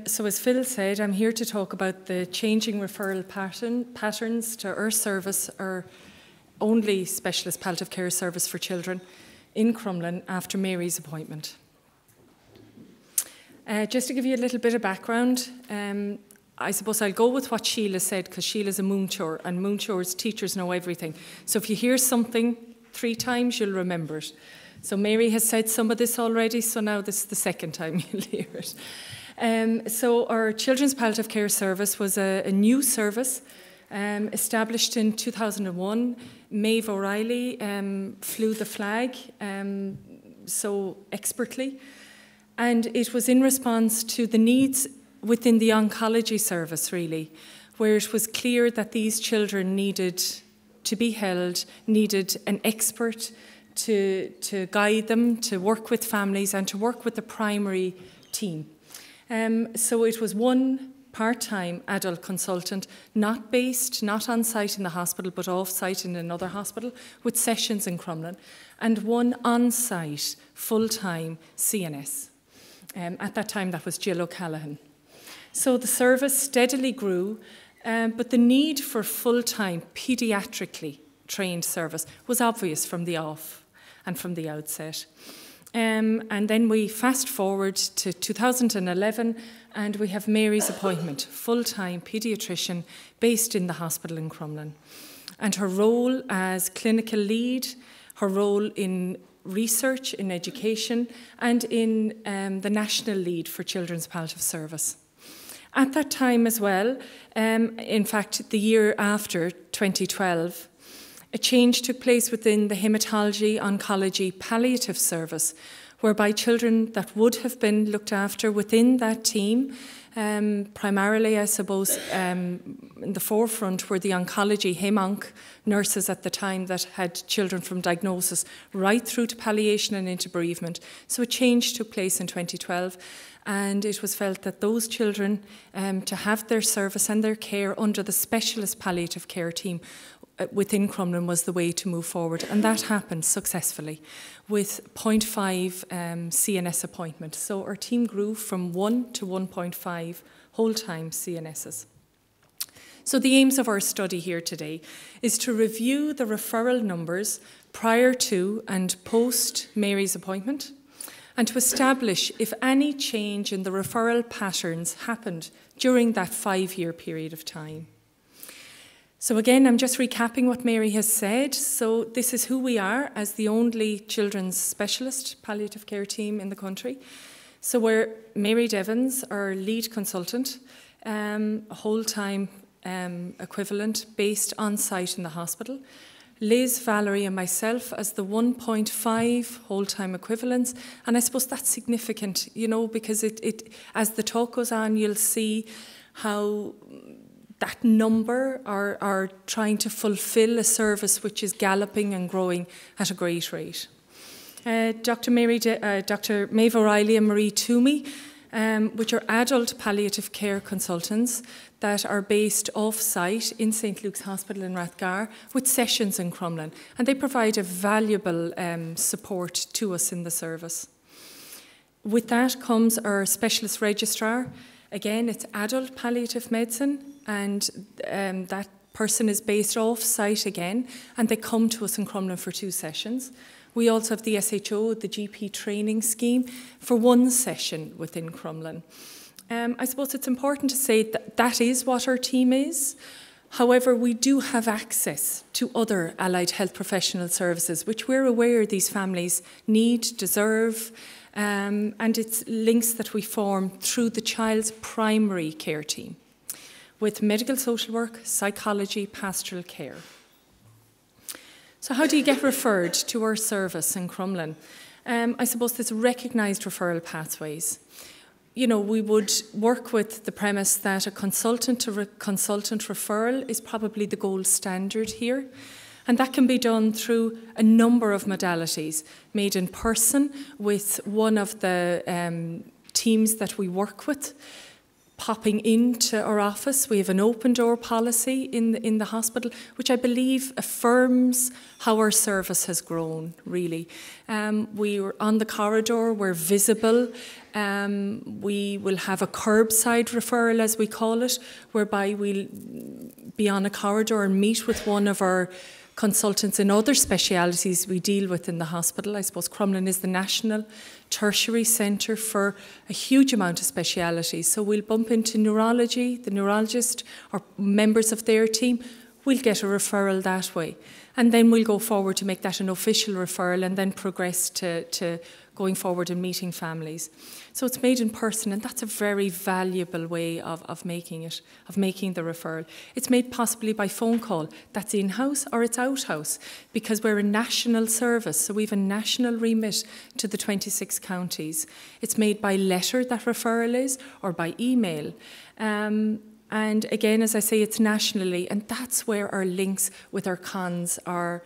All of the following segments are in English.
So as Phil said, I'm here to talk about the changing referral patterns to our service, our only specialist palliative care service for children in Crumlin after Mary's appointment. Just to give you a little bit of background, I suppose I'll go with what Sheila said, because Sheila's a Moonchore, and Moonchore's teachers know everything. So if you hear something 3 times, you'll remember it. So Mary has said some of this already, so now this is the second time you'll hear it. So our Children's Palliative Care Service was a new service established in 2001. Maeve O'Reilly flew the flag so expertly, and it was in response to the needs within the oncology service, really, where it was clear that these children needed to be held, needed an expert to guide them, to work with families and to work with the primary team. So it was one part-time adult consultant, not on site in the hospital, but off-site in another hospital, with sessions in Crumlin, and one on-site full-time CNS. At that time, that was Jill O'Callaghan. So the service steadily grew, but the need for full-time paediatrically trained service was obvious from the off and from the outset. And then we fast forward to 2011, and we have Mary's appointment, full-time paediatrician based in the hospital in Crumlin. And her role as clinical lead, her role in research, in education, and in the national lead for Children's Palliative Service. At that time as well, in fact, the year after, 2012, a change took place within the Haematology Oncology Palliative Service, whereby children that would have been looked after within that team, primarily, I suppose, in the forefront were the oncology hem-onc nurses at the time that had children from diagnosis right through to palliation and into bereavement. So a change took place in 2012. And it was felt that those children, to have their service and their care under the specialist palliative care team within Crumlin was the way to move forward. And that happened successfully with 0.5 CNS appointment. So our team grew from 1 to 1.5 whole-time CNSs. So the aims of our study here today is to review the referral numbers prior to and post Mary's appointment, and to establish if any change in the referral patterns happened during that 5-year period of time. So again, I'm just recapping what Mary has said. So this is who we are as the only children's specialist palliative care team in the country. So we're Mary Devons, our lead consultant, a whole-time equivalent based on site in the hospital. Liz, Valerie and myself as the 1.5 whole-time equivalents. And I suppose that's significant, you know, because it as the talk goes on, you'll see how that number are trying to fulfill a service which is galloping and growing at a great rate. Dr. Maeve O'Reilly and Marie Toomey, which are adult palliative care consultants that are based off-site in St. Luke's Hospital in Rathgar with sessions in Crumlin, and they provide a valuable support to us in the service. With that comes our specialist registrar. Again, it's adult palliative medicine, and that person is based off-site again, and they come to us in Crumlin for 2 sessions. We also have the SHO, the GP training scheme, for 1 session within Crumlin. I suppose it's important to say that that is what our team is. However, we do have access to other allied health professional services, which we're aware these families need, deserve, and it's links that we form through the child's primary care team with medical social work, psychology, pastoral care. So how do you get referred to our service in Crumlin? I suppose there's recognised referral pathways. You know, we would work with the premise that a consultant-to-consultant referral is probably the gold standard here. And that can be done through a number of modalities, made in person with one of the teams that we work with, popping into our office. We have an open door policy in the hospital, which I believe affirms how our service has grown, really. We were on the corridor, we're visible, We will have a curbside referral, as we call it, whereby we'll be on a corridor and meet with one of our consultants in other specialities we deal with in the hospital. I suppose Crumlin is the national tertiary centre for a huge amount of specialities. So we'll bump into neurology, the neurologist or members of their team. We'll get a referral that way. And then we'll go forward to make that an official referral and then progress to going forward and meeting families. So it's made in person, and that's a very valuable way of making it, of making the referral. It's made possibly by phone call. That's in-house or it's out-house, because we're a national service, so we have a national remit to the 26 counties. It's made by letter, that referral is, or by email. And again, as I say, it's nationally, and that's where our links with our cons are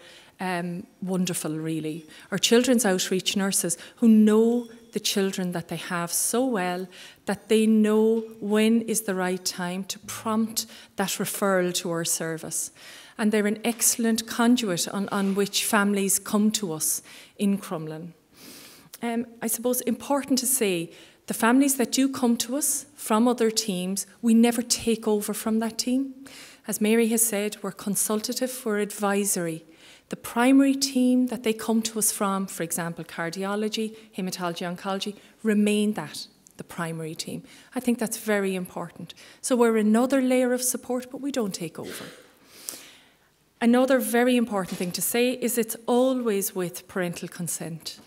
wonderful, really. Our children's outreach nurses who know the children that they have so well that they know when is the right time to prompt that referral to our service. And they're an excellent conduit on which families come to us in Crumlin. I suppose important to say, the families that do come to us from other teams, we never take over from that team. As Mary has said, we're consultative, we're advisory. The primary team that they come to us from, for example, cardiology, haematology, oncology, remain that, the primary team. I think that's very important. So we're another layer of support, but we don't take over. Another very important thing to say is it's always with parental consent,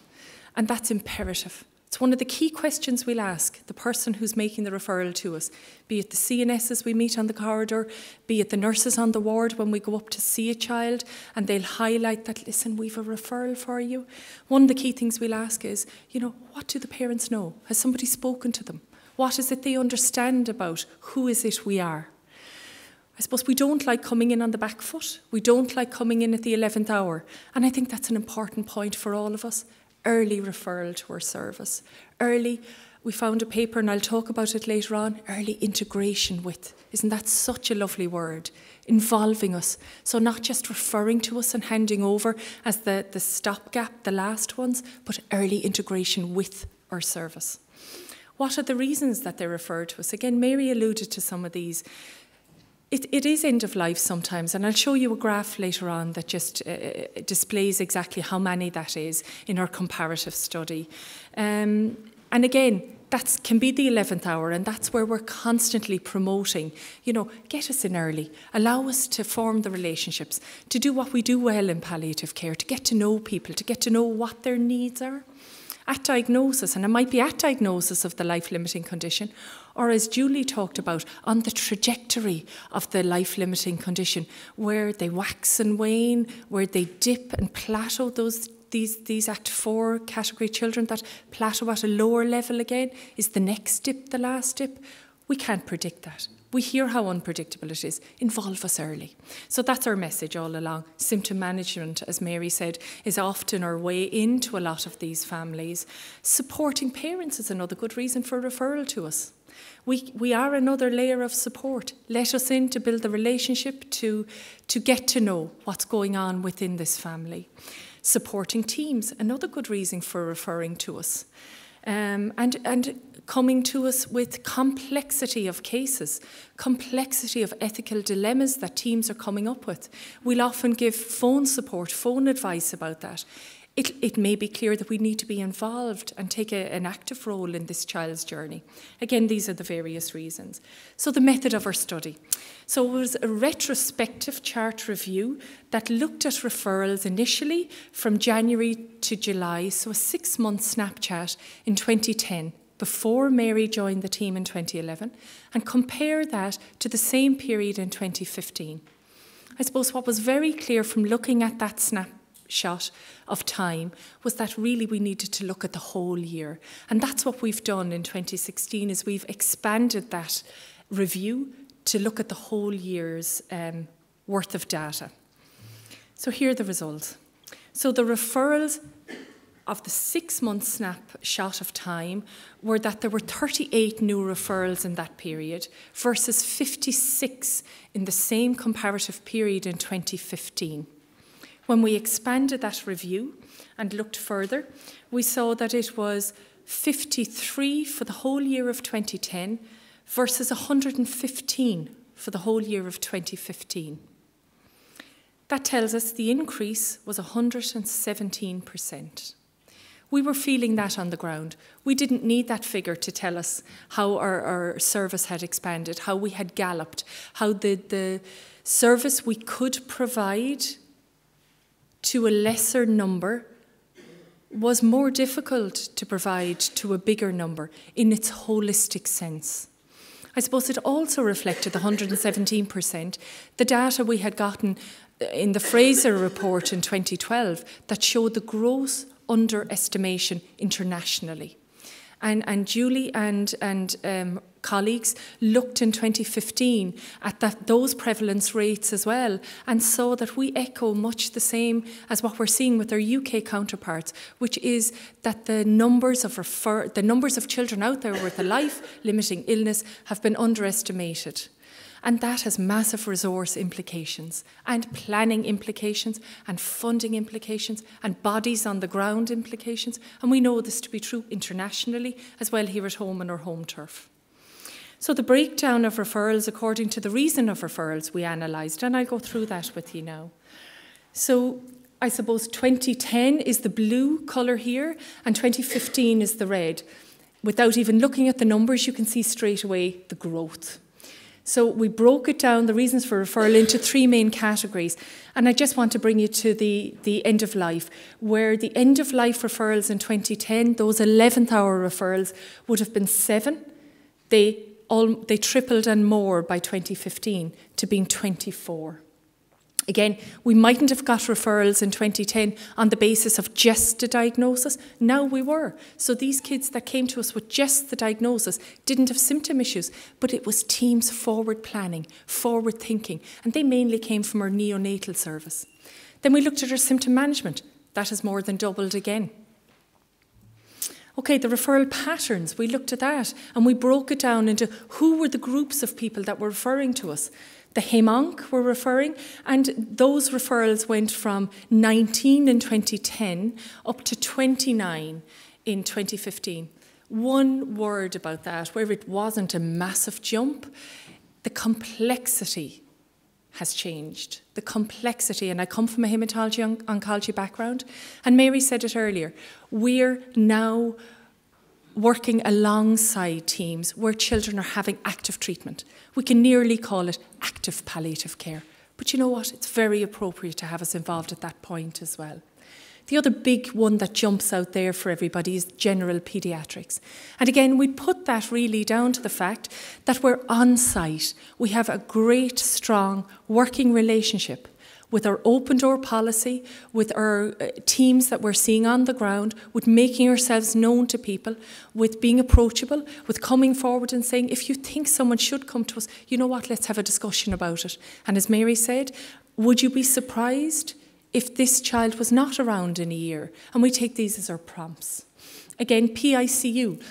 and that's imperative. It's one of the key questions we'll ask the person who's making the referral to us, be it the CNSs we meet on the corridor, be it the nurses on the ward when we go up to see a child, and they'll highlight that, listen, we've a referral for you. One of the key things we'll ask is, what do the parents know? Has somebody spoken to them? What is it they understand about who is it we are? I suppose we don't like coming in on the back foot. We don't like coming in at the 11th hour. And I think that's an important point for all of us. Early referral to our service. Early, we found a paper, and I'll talk about it later on, early integration with. Isn't that such a lovely word? Involving us. So not just referring to us and handing over as the stopgap, the last ones, but early integration with our service. What are the reasons that they refer to us? Again, Mary alluded to some of these. It is end of life sometimes, and I'll show you a graph later on that just displays exactly how many that is in our comparative study. And again, that can be the 11th hour, and that's where we're constantly promoting, get us in early, allow us to form the relationships, to do what we do well in palliative care, to get to know people, to get to know what their needs are. At diagnosis, and it might be at diagnosis of the life-limiting condition, or as Julie talked about, on the trajectory of the life-limiting condition, where they wax and wane, where they dip and plateau, these Act 4 category children that plateau at a lower level again. Is the next dip the last dip? We can't predict that. We hear how unpredictable it is. Involve us early. So that's our message all along. Symptom management, as Mary said, is often our way into a lot of these families. Supporting parents is another good reason for referral to us. We are another layer of support. Let us in to build the relationship, to get to know what's going on within this family. Supporting teams, another good reason for referring to us. And coming to us with complexity of cases, complexity of ethical dilemmas that teams are coming up with. We'll often give phone support, phone advice about that. It may be clear that we need to be involved and take an active role in this child's journey. Again, these are the various reasons. So the method of our study. So it was a retrospective chart review that looked at referrals initially from January to July, so a 6-month snapshot in 2010, before Mary joined the team in 2011, and compare that to the same period in 2015. I suppose what was very clear from looking at that snapshot of time was that really we needed to look at the whole year. And that's what we've done in 2016, is we've expanded that review to look at the whole year's worth of data. So here are the results. So the referrals of the 6-month snapshot of time were that there were 38 new referrals in that period versus 56 in the same comparative period in 2015. When we expanded that review and looked further, we saw that it was 53 for the whole year of 2010 versus 115 for the whole year of 2015. That tells us the increase was 117%. We were feeling that on the ground. We didn't need that figure to tell us how our service had expanded, how we had galloped, how the service we could provide to a lesser number was more difficult to provide to a bigger number in its holistic sense. I suppose it also reflected the 117%, the data we had gotten in the Fraser report in 2012 that showed the gross underestimation internationally. And Julie and colleagues looked in 2015 at those prevalence rates as well and saw that we echo much the same as what we're seeing with our UK counterparts, which is that the numbers of children out there with a life-limiting illness have been underestimated. And that has massive resource implications and planning implications and funding implications and bodies on the ground implications. And we know this to be true internationally as well here at home on our home turf. So the breakdown of referrals according to the reason of referrals we analysed, and I'll go through that with you now. So I suppose 2010 is the blue colour here and 2015 is the red. Without even looking at the numbers, you can see straight away the growth. So we broke it down, the reasons for referral, into three main categories. And I just want to bring you to the end of life, where the end of life referrals in 2010, those 11th hour referrals would have been 7. They tripled and more by 2015 to being 24. Again, we mightn't have got referrals in 2010 on the basis of just a diagnosis. Now we were. So these kids that came to us with just the diagnosis didn't have symptom issues, but it was teams forward planning, forward thinking, and they mainly came from our neonatal service. Then we looked at our symptom management. That has more than doubled again. Okay, the referral patterns, we looked at that and we broke it down into who were the groups of people that were referring to us. The HEMONC were referring, and those referrals went from 19 in 2010 up to 29 in 2015. One word about that, where it wasn't a massive jump, the complexity has changed. The complexity, and I come from a hematology oncology background, and Mary said it earlier, we're now working alongside teams where children are having active treatment. We can nearly call it active palliative care. But you know what? It's very appropriate to have us involved at that point as well. The other big one that jumps out there for everybody is general paediatrics. And again, we put that really down to the fact that we're on site. We have a great, strong working relationship with our open door policy, with our teams that we're seeing on the ground, with making ourselves known to people, with being approachable, with coming forward and saying, if you think someone should come to us, you know what, let's have a discussion about it. And as Mary said, would you be surprised if this child was not around in a year? And we take these as our prompts. Again, PICU,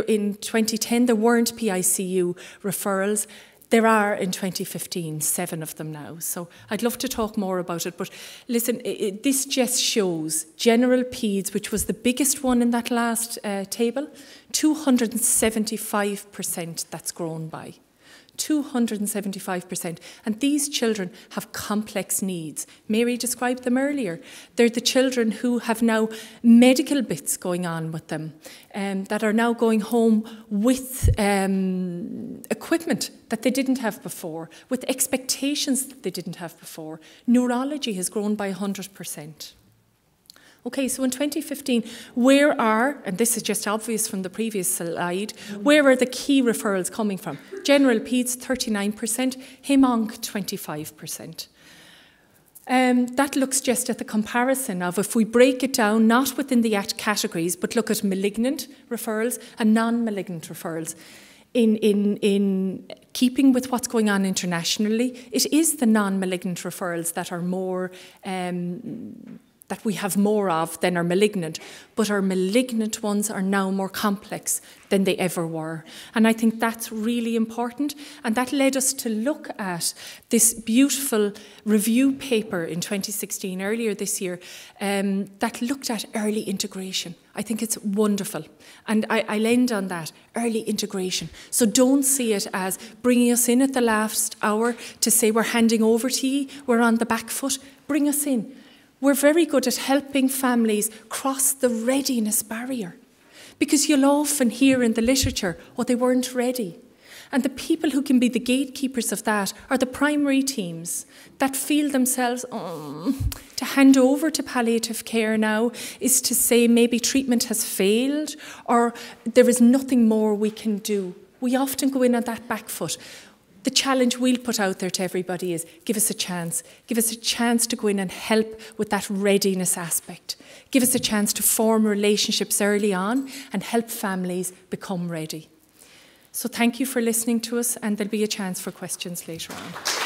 in 2010, there weren't PICU referrals. There are in 2015, 7 of them now. So I'd love to talk more about it. But listen, this just shows general peds, which was the biggest one in that last table, 275% that's grown by. 275%. And these children have complex needs. Mary described them earlier. They're the children who have now medical bits going on with them, that are now going home with equipment that they didn't have before, with expectations that they didn't have before. Neurology has grown by 100%. Okay, so in 2015, and this is just obvious from the previous slide, where are the key referrals coming from? General peds, 39%, HEMONC, 25%. That looks just at the comparison of if we break it down, not within the categories, but look at malignant referrals and non-malignant referrals. In keeping with what's going on internationally, it is the non-malignant referrals that are more that we have more of than our malignant, but our malignant ones are now more complex than they ever were. And I think that's really important, and that led us to look at this beautiful review paper in 2016, earlier this year, that looked at early integration. I think it's wonderful, and I'll end on that, early integration. So don't see it as bringing us in at the last hour to say we're handing over to you, we're on the back foot. Bring us in. We're very good at helping families cross the readiness barrier, because you'll often hear in the literature, oh, they weren't ready. And the people who can be the gatekeepers of that are the primary teams that feel themselves, to hand over to palliative care now is to say maybe treatment has failed or there is nothing more we can do. We often go in on that back foot. The challenge we'll put out there to everybody is give us a chance. Give us a chance to go in and help with that readiness aspect. Give us a chance to form relationships early on and help families become ready. So thank you for listening to us, and there'll be a chance for questions later on.